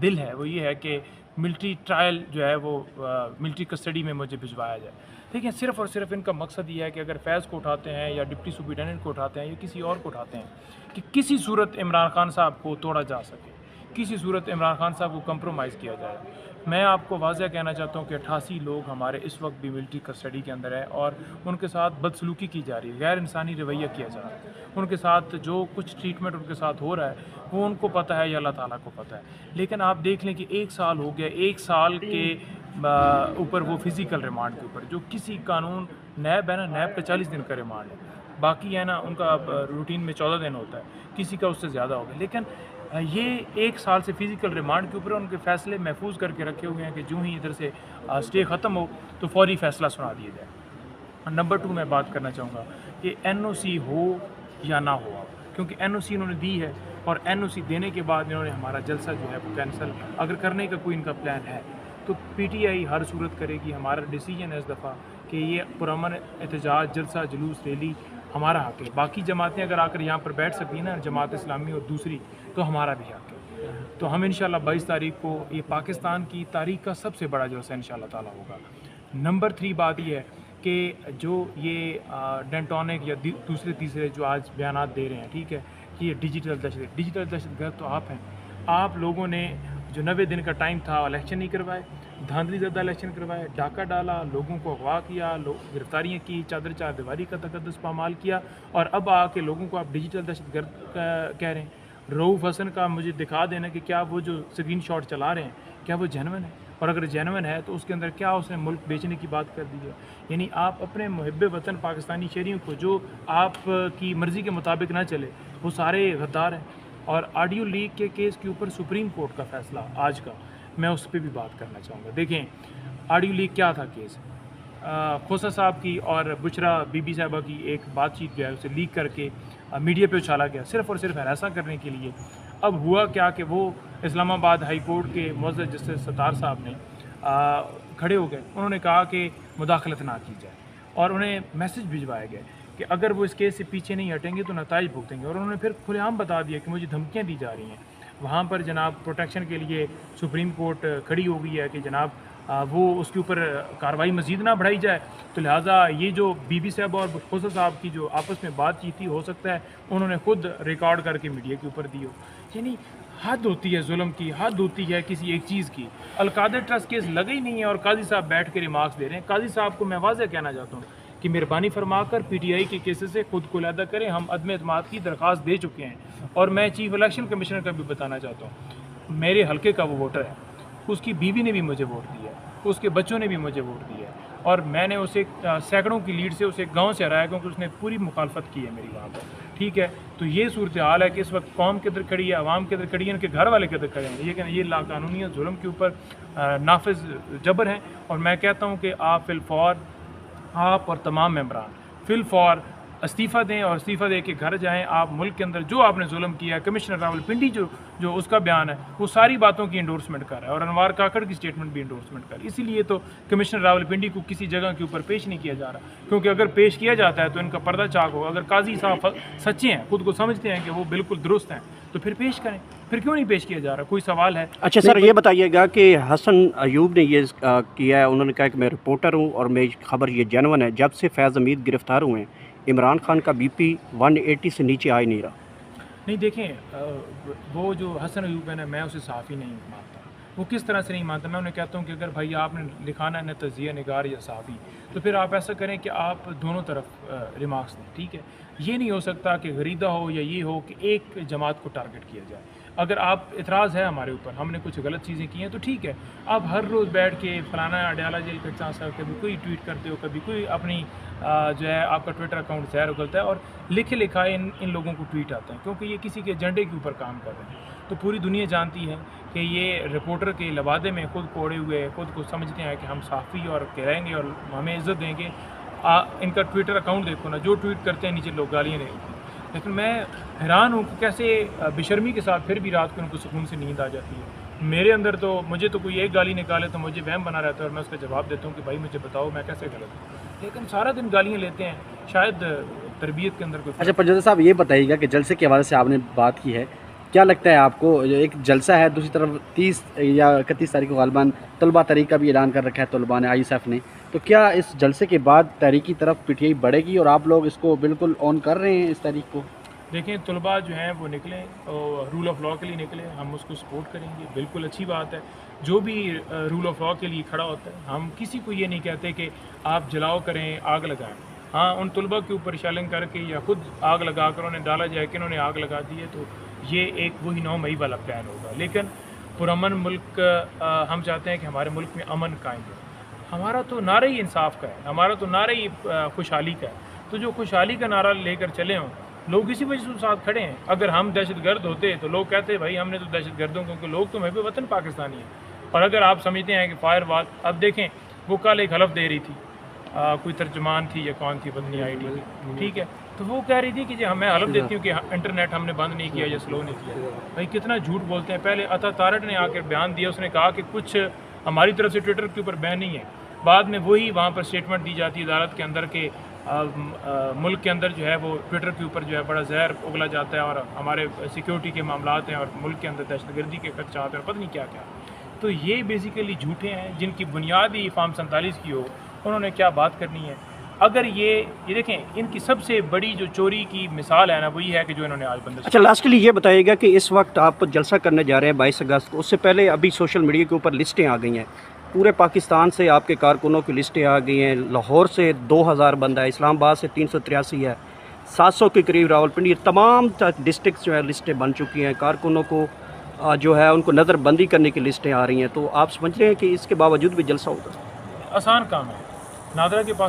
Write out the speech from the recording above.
دل ہے وہ یہ ہے کہ ملٹری ٹرائل جو ہے وہ ملٹری کسٹڈی میں مجھے بھجوایا جائے. دیکھیں صرف اور صرف ان کا مقصد یہ ہے کہ اگر فیض کو اٹھاتے ہیں یا ڈپٹی سپرنٹینڈنٹ کو اٹھاتے ہیں یا کسی اور کو اٹھاتے ہیں کہ کسی صورت عمران خان صاحب کو توڑا جا سکے, کسی صورت عمران خان صاحب کو کمپرومائز کیا جائے. میں آپ کو واضح کہنا چاہتا ہوں کہ 88 لوگ ہمارے اس وقت بھی ملٹری کسٹڈی کے اندر ہیں اور ان کے ساتھ بدسلوکی کی جا رہی ہے, غیر انسانی رویہ کیا جا رہا ہے. ان کے ساتھ جو کچھ ٹریٹمنٹ ان کے ساتھ ہو رہا ہے وہ ان کو پتہ ہے یا اللہ تعالیٰ کو پتہ ہے. لیکن آپ دیکھ لیں کہ 1 سال ہو گیا, 1 سال کے اوپر وہ فزیکل ریمانڈ کے اوپر, جو کسی قانون نیب ہے نا, نیب کا 40 دن کا ریمانڈ ہے, باقی ہے نا ان کا روٹین میں 14 دن ہوتا ہے, کسی کا اس سے زیادہ ہوگا. لیکن یہ 1 سال سے فزیکل ریمانڈ کے اوپر ان کے فیصلے محفوظ کر کے رکھے ہوئے ہیں کہ جو ہی ادھر سے اسٹے ختم ہو تو فوری فیصلہ سنا دیا جائے. نمبر 2 میں بات کرنا چاہوں گا کہ NOC ہو یا نہ ہو, کیونکہ NOC انہوں نے دی ہے اور NOC دینے کے بعد انہوں نے ہمارا جلسہ جو ہے وہ کینسل اگر کرنے کا کوئی ان کا پلان ہے تو PTI ہر صورت کرے گی. ہمارا ڈیسیجن ہے اس دفعہ کہ یہ پرامن احتجاج, جلسہ, جلوس, ریلی ہمارا حق ہے. باقی جماعتیں اگر آ کر یہاں پر بیٹھ سکتی ہیں نا, جماعت اسلامی اور دوسری, تو ہمارا بھی حق ہے. تو ہم انشاءاللہ 22 تاریخ کو یہ پاکستان کی تاریخ کا سب سے بڑا جلسہ انشاءاللہ تعالیٰ ہوگا. نمبر 3 بات یہ ہے کہ جو یہ ڈینٹونک یا دوسرے تیسرے جو آج بیانات دے رہے ہیں, ٹھیک ہے, کہ یہ ڈیجیٹل دہشت گرد تو آپ ہیں. آپ لوگوں نے جو 90 دن کا ٹائم تھا الیکشن نہیں کروائے, دھاندلی زدہ الیکشن کروائے, ڈاکہ ڈالا, لوگوں کو اغوا کیا, گرفتاریاں کی, چادر چار دیواری کا تقدس پامال کیا, اور اب آ کے لوگوں کو آپ ڈیجیٹل دہشت گرد کہہ رہے ہیں. رؤوف حسن کا مجھے دکھا دینا کہ کیا وہ جو اسکرین شاٹ چلا رہے ہیں کیا وہ جینون ہے, اور اگر جینون ہے تو اس کے اندر کیا اس نے ملک بیچنے کی بات کر دی ہے. یعنی آپ اپنے محب وطن پاکستانی شہریوں کو جو آپ کی مرضی کے مطابق نہ چلے وہ سارے غدار ہیں. اور آڈیو لیک کے کیس کے اوپر سپریم کورٹ کا فیصلہ آج کا, میں اس پہ بھی بات کرنا چاہوں گا. دیکھیں آڈیو لیک کیا تھا کیس, کھوسہ صاحب کی اور بشرا بی بی صاحبہ کی ایک بات چیت جو ہے اسے لیک کر کے میڈیا پہ اچھالا گیا صرف اور صرف ہراساں کرنے کے لیے. اب ہوا کیا کہ وہ اسلام آباد ہائی کورٹ کے معزز جسٹس ستار صاحب نے کھڑے ہو گئے, انہوں نے کہا کہ مداخلت نہ کی جائے, اور انہیں میسج بھجوایا گیا کہ اگر وہ اس کیس سے پیچھے نہیں ہٹیں گے تو نتائج بھگتیں گے. اور انہوں نے پھر کھلے عام بتا دیا کہ مجھے دھمکیاں دی جا رہی ہیں. وہاں پر جناب پروٹیکشن کے لیے سپریم کورٹ کھڑی ہو گئی ہے کہ جناب وہ اس کے اوپر کارروائی مزید نہ بڑھائی جائے. تو لہٰذا یہ جو بی بی صاحب اور کھوسہ صاحب کی جو آپس میں بات چیت تھی, ہو سکتا ہے انہوں نے خود ریکارڈ کر کے میڈیا کے اوپر دی ہو. یعنی حد ہوتی ہے ظلم کی, حد ہوتی ہے کسی ایک چیز کی. القادر ٹرسٹ کیس لگا ہی نہیں ہے اور قاضی صاحب بیٹھ کے ریمارکس دے رہے ہیں. قاضی صاحب کو میں واضح کہنا چاہتا ہوں کہ مہربانی فرما کر PTI کے کیسز سے خود کو علیحدہ کریں. ہم عدم اعتماد کی درخواست دے چکے ہیں, اور میں چیف الیکشن کمشنر کا بھی بتانا چاہتا ہوں, میرے حلقے کا وہ ووٹر ہے, اس کی بیوی نے بھی مجھے ووٹ دیا ہے, اس کے بچوں نے بھی مجھے ووٹ دیا ہے, اور میں نے اسے سینکڑوں کی لیڈ سے اسے گاؤں سے ہرایا کیونکہ اس نے پوری مخالفت کی ہے میری وہاں پر. ٹھیک ہے, تو یہ صورتحال ہے کہ اس وقت قوم کے ادھر کھڑی ہے, عوام کے ادھر کھڑی ہے, ان کے گھر والے کے ادھر کھڑے ہیں. یہ لا قانونیت ظلم کے اوپر نافذ جبر ہیں. اور میں کہتا ہوں کہ آپ فی الفور, آپ اور تمام ممبران فی الفور استعفیٰ دیں اور استعفیٰ دے کے گھر جائیں. آپ ملک کے اندر جو آپ نے ظلم کیا ہے, کمشنر راول پنڈی جو اس کا بیان ہے وہ ساری باتوں کی انڈورسمنٹ کر رہا ہے, اور انوار کاکڑ کی اسٹیٹمنٹ بھی انڈورسمنٹ کر رہی ہے. اسی لیے تو کمشنر راول پنڈی کو کسی جگہ کے اوپر پیش نہیں کیا جا رہا, کیونکہ اگر پیش کیا جاتا ہے تو ان کا پردہ چاک ہوگا. اگر قاضی صاحب سچے ہیں, خود کو سمجھتے ہیں کہ وہ بالکل درست ہیں, تو پھر پیش کریں. پھر کیوں نہیں پیش کیا جا رہا؟ کوئی سوال ہے؟ اچھا سر, یہ بتائیے گا کہ حسن ایوب نے یہ کیا ہے, انہوں نے کہا کہ میں رپورٹر ہوں اور میری خبر یہ جینون ہے. جب سے فیض حمید گرفتار ہوئے ہیں عمران خان کا BP 180 سے نیچے آ ہی نہیں رہا. نہیں دیکھیں, وہ جو حسن ایوب ہے نا, میں اسے صحافی نہیں مانتا. وہ کس طرح سے نہیں مانتا؟ میں انہیں کہتا ہوں کہ اگر بھائی آپ نے لکھانا ہے تجزیہ نگار یا صحافی, تو پھر آپ ایسا کریں کہ آپ دونوں طرف ریمارکس دیں. ٹھیک ہے, یہ نہیں ہو سکتا کہ غریدہ ہو یا یہ ہو کہ ایک جماعت کو ٹارگٹ کیا جائے. اگر آپ اعتراض ہے ہمارے اوپر, ہم نے کچھ غلط چیزیں کی ہیں تو ٹھیک ہے, آپ ہر روز بیٹھ کے فلانا اڈیالہ جیل کا چانس ہے, کبھی کوئی ٹویٹ کرتے ہو, کبھی کوئی اپنی جو ہے آپ کا ٹویٹر اکاؤنٹ زہر اگلتا ہے اور لکھے لکھائے ان لوگوں کو ٹویٹ آتے ہیں, کیونکہ یہ کسی کے ایجنڈے کے اوپر کام کر رہے ہیں. تو پوری دنیا جانتی ہے کہ یہ رپورٹر کے لبادے میں خود کوڑے ہوئے, خود کو سمجھتے ہیں کہ ہم صحافی اور کہیں گے اور ہمیں عزت دیں گے. ان کا ٹویٹر اکاؤنٹ دیکھو نا, جو ٹویٹ کرتے ہیں نیچے لوگ گالیاں دیں گے. لیکن میں حیران ہوں کہ کیسے بشرمی کے ساتھ پھر بھی رات کو ان کو سکون سے نیند آ جاتی ہے. میرے اندر تو مجھے تو کوئی ایک گالی نکالے تو مجھے وہم بنا رہتا ہے, اور میں اس کا جواب دیتا ہوں کہ بھائی مجھے بتاؤ میں کیسے غلط ہوں. لیکن سارا دن گالیاں لیتے ہیں, شاید تربیت کے اندر کوئی. اچھا پرجوزہ صاحب, یہ بتائیے گا کہ جلسے کے حوالے سے آپ نے بات کی ہے, کیا لگتا ہے آپ کو، ایک جلسہ ہے، دوسری طرف 30 یا 31 تاریخ کو غالباً طلبہ تحریک کا بھی اعلان کر رکھا ہے طلباء نے، ISF نے، تو کیا اس جلسے کے بعد تحریک کی طرف PTI بڑھے گی اور آپ لوگ اس کو بالکل آن کر رہے ہیں اس تحریک کو؟ دیکھیں طلباء جو ہیں وہ نکلیں اور رول آف لاء کے لیے نکلیں، ہم اس کو سپورٹ کریں گے، بالکل اچھی بات ہے. جو بھی رول آف لاء کے لیے کھڑا ہوتا ہے، ہم کسی کو یہ نہیں کہتے کہ آپ جلاؤ کریں، آگ لگائیں. ہاں ان طلباء کے اوپر شیلنگ کر کے یا خود آگ لگا کر انہیں ڈالا جائے کہ انہوں نے آگ لگا دی ہے، تو یہ ایک وہی 9 مئی والا پلان ہوگا. لیکن پرامن ملک ہم چاہتے ہیں کہ ہمارے ملک میں امن قائم ہو. ہمارا تو نعرہ ہی انصاف کا ہے، ہمارا تو نعرہ ہی خوشحالی کا ہے. تو جو خوشحالی کا نعرہ لے کر چلے ہوں، لوگ اسی وجہ سے ساتھ کھڑے ہیں. اگر ہم دہشت گرد ہوتے تو لوگ کہتے بھائی ہم نے تو دہشت گردوں، کیونکہ لوگ تو محب وطن پاکستانی ہیں. اور اگر آپ سمجھتے ہیں کہ فائر وال، اب دیکھیں وہ کل ایک حلف دے رہی تھی، کوئی ترجمان تھی یا کون تھی پتہ نہیں آئی ٹی، ٹھیک ہے، تو وہ کہہ رہی تھی کہ جی میں حلف دیتی ہوں کہ انٹرنیٹ ہم نے بند نہیں کیا یا سلو نہیں کیا. بھائی کتنا جھوٹ بولتے ہیں. پہلے عطا تارٹ نے آ کے بیان دیا، اس نے کہا کہ کچھ ہماری طرف سے ٹویٹر کے اوپر بین نہیں ہے. بعد میں وہی وہاں پر اسٹیٹمنٹ دی جاتی ہے عدالت کے اندر کہ ملک کے اندر جو ہے وہ ٹویٹر کے اوپر جو ہے بڑا زہر اگلا جاتا ہے اور ہمارے سیکیورٹی کے معاملات ہیں اور ملک کے اندر دہشت گردی کے خدشات ہیں اور پتہ نہیں کیا کیا. تو یہ بیسیکلی جھوٹے ہیں جن کی بنیاد ہی فارم 47 کی ہو. انہوں نے کیا بات کرنی ہے؟ اگر یہ دیکھیں ان کی سب سے بڑی جو چوری کی مثال ہے نا، وہ یہ ہے کہ جو انہوں نے آج بندش. اچھا لاسٹلی یہ بتائیے گا کہ اس وقت آپ جلسہ کرنے جا رہے ہیں 22 اگست کو، اس سے پہلے ابھی سوشل میڈیا کے اوپر لسٹیں آ گئی ہیں، پورے پاکستان سے آپ کے کارکنوں کی لسٹیں آ گئی ہیں. لاہور سے 2000 بندہ ہے، اسلام آباد سے 383 ہے، 700 کے قریب راولپنڈی، تمام ڈسٹرکٹس جو ہے لسٹیں بن چکی ہیں. کارکنوں کو جو ہے ان کو نظر بندی کرنے کی لسٹیں آ رہی ہیں. تو آپ سمجھ رہے ہیں کہ اس کے باوجود بھی جلسہ ہوگا؟ آسان کام ہے. نادرا کے پاس